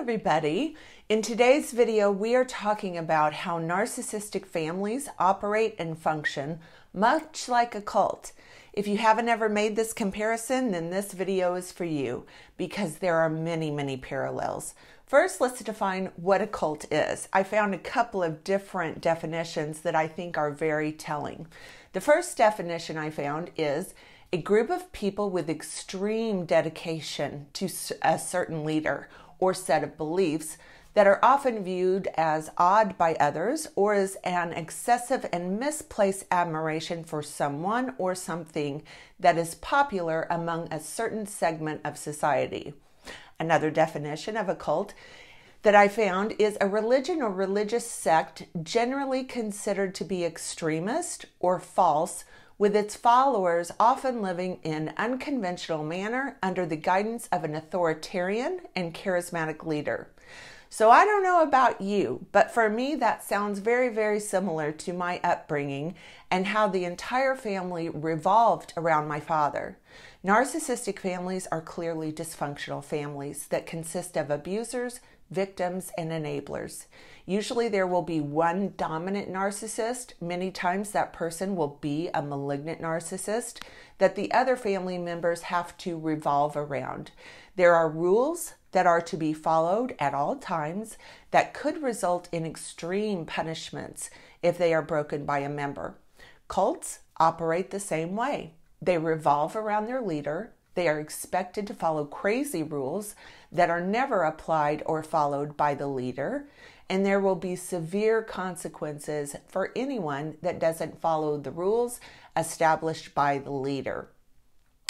everybody. In today's video, we are talking about how narcissistic families operate and function much like a cult. If you haven't ever made this comparison, then this video is for you because there are many parallels. First, let's define what a cult is. I found a couple of different definitions that I think are very telling. The first definition I found is a group of people with extreme dedication to a certain leader or set of beliefs that are often viewed as odd by others or as an excessive and misplaced admiration for someone or something that is popular among a certain segment of society. Another definition of a cult that I found is a religion or religious sect generally considered to be extremist or false, with its followers often living in unconventional manner under the guidance of an authoritarian and charismatic leader. So I don't know about you, but for me that sounds very similar to my upbringing and how the entire family revolved around my father. Narcissistic families are clearly dysfunctional families that consist of abusers, victims, and enablers. Usually there will be one dominant narcissist. Many times that person will be a malignant narcissist that the other family members have to revolve around. There are rules that are to be followed at all times that could result in extreme punishments if they are broken by a member. Cults operate the same way. They revolve around their leader. They are expected to follow crazy rules that are never applied or followed by the leader, and there will be severe consequences for anyone that doesn't follow the rules established by the leader.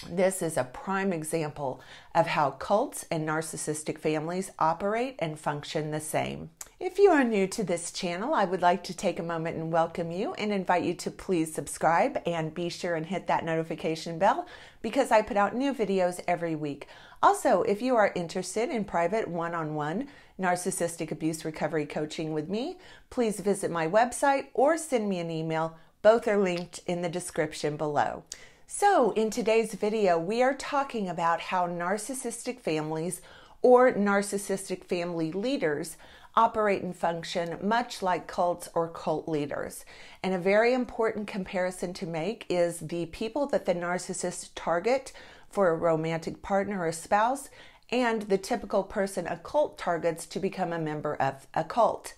This is a prime example of how cults and narcissistic families operate and function the same. If you are new to this channel, I would like to take a moment and welcome you and invite you to please subscribe and be sure and hit that notification bell because I put out new videos every week. Also, if you are interested in private one-on-one narcissistic abuse recovery coaching with me, please visit my website or send me an email. Both are linked in the description below. So in today's video, we are talking about how narcissistic families or narcissistic family leaders operate and function much like cults or cult leaders. And a very important comparison to make is the people that the narcissists target for a romantic partner or spouse and the typical person a cult targets to become a member of a cult.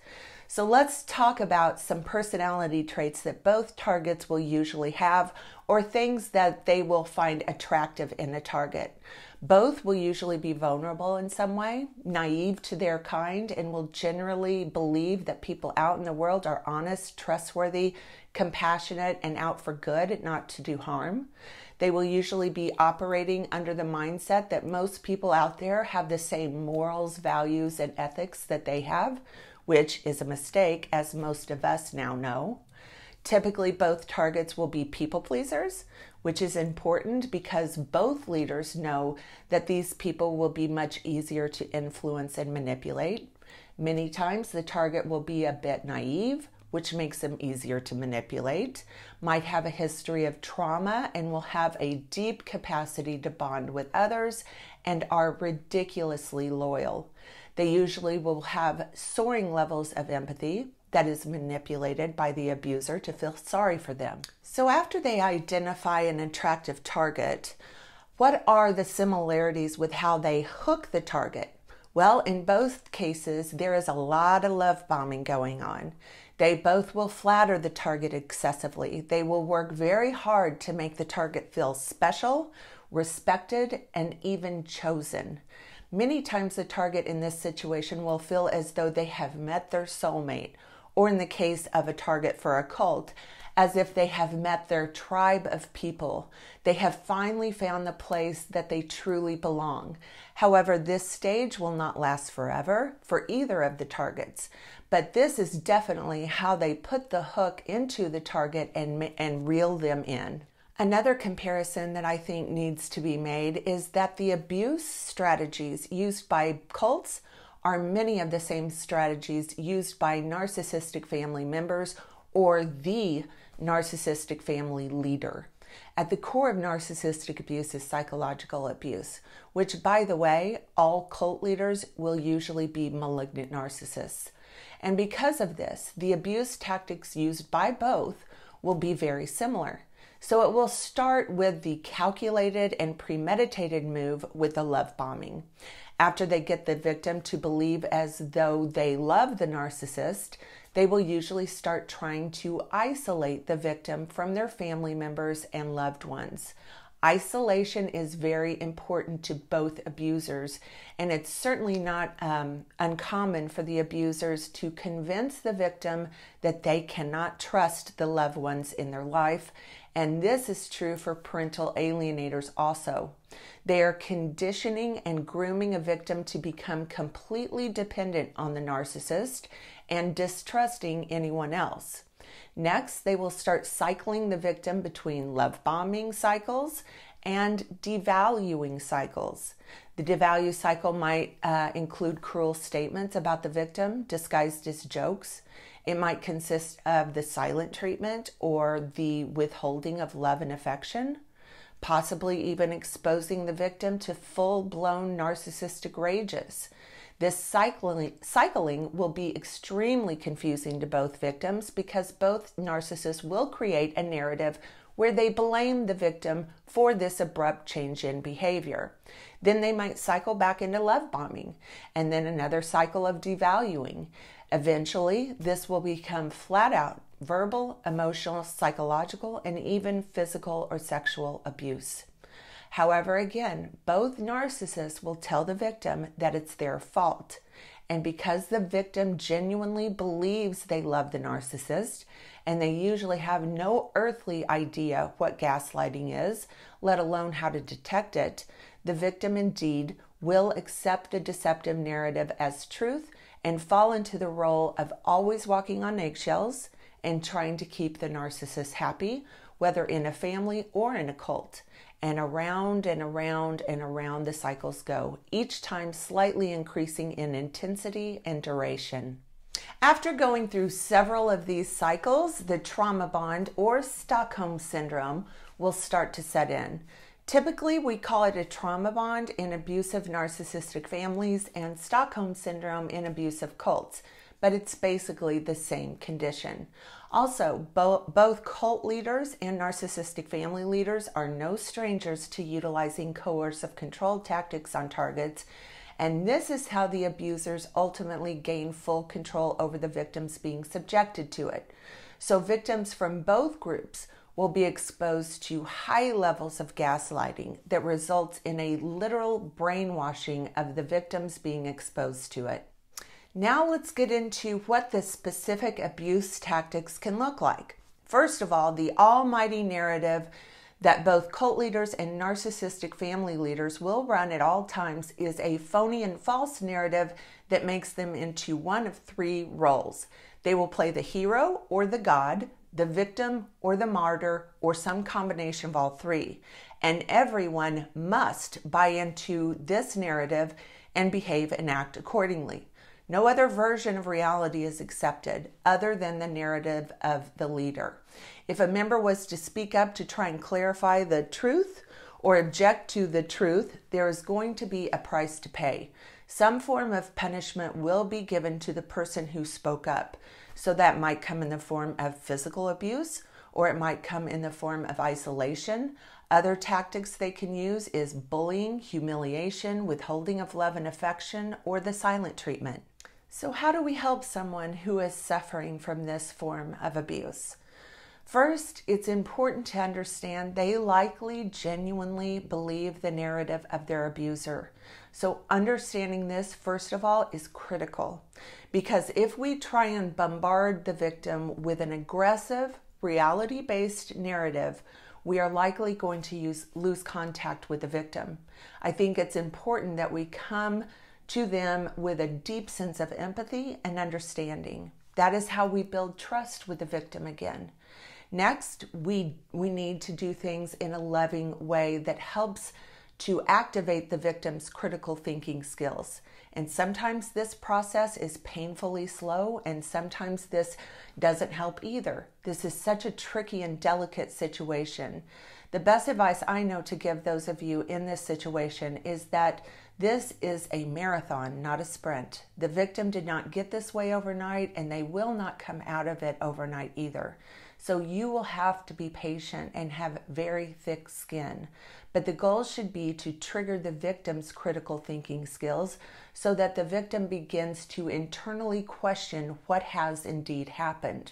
So let's talk about some personality traits that both targets will usually have or things that they will find attractive in a target. Both will usually be vulnerable in some way, naive to their kind, and will generally believe that people out in the world are honest, trustworthy, compassionate, and out for good, not to do harm. They will usually be operating under the mindset that most people out there have the same morals, values, and ethics that they have, which is a mistake, as most of us now know. Typically, both targets will be people pleasers, which is important because both leaders know that these people will be much easier to influence and manipulate. Many times, the target will be a bit naive, which makes them easier to manipulate, might have a history of trauma, and will have a deep capacity to bond with others and are ridiculously loyal. They usually will have soaring levels of empathy that is manipulated by the abuser to feel sorry for them. So after they identify an attractive target, what are the similarities with how they hook the target? Well, in both cases, there is a lot of love bombing going on. They both will flatter the target excessively. They will work very hard to make the target feel special, respected, and even chosen. Many times the target in this situation will feel as though they have met their soulmate, or in the case of a target for a cult, as if they have met their tribe of people. They have finally found the place that they truly belong. However, this stage will not last forever for either of the targets, but this is definitely how they put the hook into the target and reel them in. Another comparison that I think needs to be made is that the abuse strategies used by cults are many of the same strategies used by narcissistic family members or the narcissistic family leader. At the core of narcissistic abuse is psychological abuse, which, by the way, all cult leaders will usually be malignant narcissists. And because of this, the abuse tactics used by both will be very similar. So it will start with the calculated and premeditated move with the love bombing. After they get the victim to believe as though they love the narcissist, they will usually start trying to isolate the victim from their family members and loved ones. Isolation is very important to both abusers, and it's certainly not uncommon for the abusers to convince the victim that they cannot trust the loved ones in their life, and this is true for parental alienators also. They are conditioning and grooming a victim to become completely dependent on the narcissist and distrusting anyone else. Next, they will start cycling the victim between love bombing cycles and devaluing cycles. The devalue cycle might include cruel statements about the victim disguised as jokes. It might consist of the silent treatment or the withholding of love and affection, possibly even exposing the victim to full-blown narcissistic rages. This cycling will be extremely confusing to both victims because both narcissists will create a narrative where they blame the victim for this abrupt change in behavior. Then they might cycle back into love bombing and then another cycle of devaluing. Eventually, this will become flat out verbal, emotional, psychological, and even physical or sexual abuse. However, again, both narcissists will tell the victim that it's their fault. And because the victim genuinely believes they love the narcissist, and they usually have no earthly idea what gaslighting is, let alone how to detect it, the victim indeed will accept a deceptive narrative as truth and fall into the role of always walking on eggshells and trying to keep the narcissist happy, whether in a family or in a cult. And around and around and around the cycles go, each time slightly increasing in intensity and duration. After going through several of these cycles, the trauma bond or Stockholm syndrome will start to set in. Typically, we call it a trauma bond in abusive narcissistic families and Stockholm syndrome in abusive cults, but it's basically the same condition. Also, both cult leaders and narcissistic family leaders are no strangers to utilizing coercive control tactics on targets, and this is how the abusers ultimately gain full control over the victims being subjected to it. So victims from both groups will be exposed to high levels of gaslighting that results in a literal brainwashing of the victims being exposed to it. Now let's get into what the specific abuse tactics can look like. First of all, the almighty narrative that both cult leaders and narcissistic family leaders will run at all times is a phony and false narrative that makes them into one of three roles. They will play the hero or the god, the victim or the martyr, or some combination of all three. And everyone must buy into this narrative and behave and act accordingly. No other version of reality is accepted other than the narrative of the leader. If a member was to speak up to try and clarify the truth or object to the truth, there is going to be a price to pay. Some form of punishment will be given to the person who spoke up. So that might come in the form of physical abuse, or it might come in the form of isolation. Other tactics they can use is bullying, humiliation, withholding of love and affection, or the silent treatment. So how do we help someone who is suffering from this form of abuse? First, it's important to understand they likely genuinely believe the narrative of their abuser. So understanding this, first of all, is critical. Because if we try and bombard the victim with an aggressive, reality-based narrative, we are likely going to lose contact with the victim. I think it's important that we come to them with a deep sense of empathy and understanding. That is how we build trust with the victim again. Next, we need to do things in a loving way that helps to activate the victim's critical thinking skills. And sometimes this process is painfully slow, and sometimes this doesn't help either. This is such a tricky and delicate situation The best advice I know to give those of you in this situation is that this is a marathon, not a sprint. The victim did not get this way overnight, and they will not come out of it overnight either. So you will have to be patient and have very thick skin. But the goal should be to trigger the victim's critical thinking skills so that the victim begins to internally question what has indeed happened.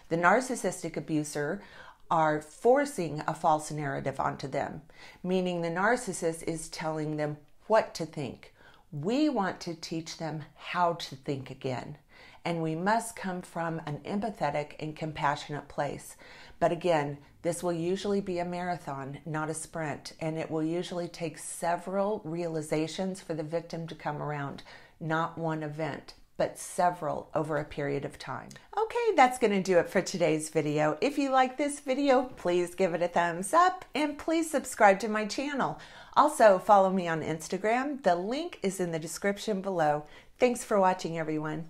The narcissistic abuser are forcing a false narrative onto them, meaning the narcissist is telling them what to think. We want to teach them how to think again. And we must come from an empathetic and compassionate place. But again, this will usually be a marathon, not a sprint. And it will usually take several realizations for the victim to come around. Not one event, but several over a period of time. Okay, that's going to do it for today's video. If you like this video, please give it a thumbs up and please subscribe to my channel. Also, follow me on Instagram. The link is in the description below. Thanks for watching, everyone.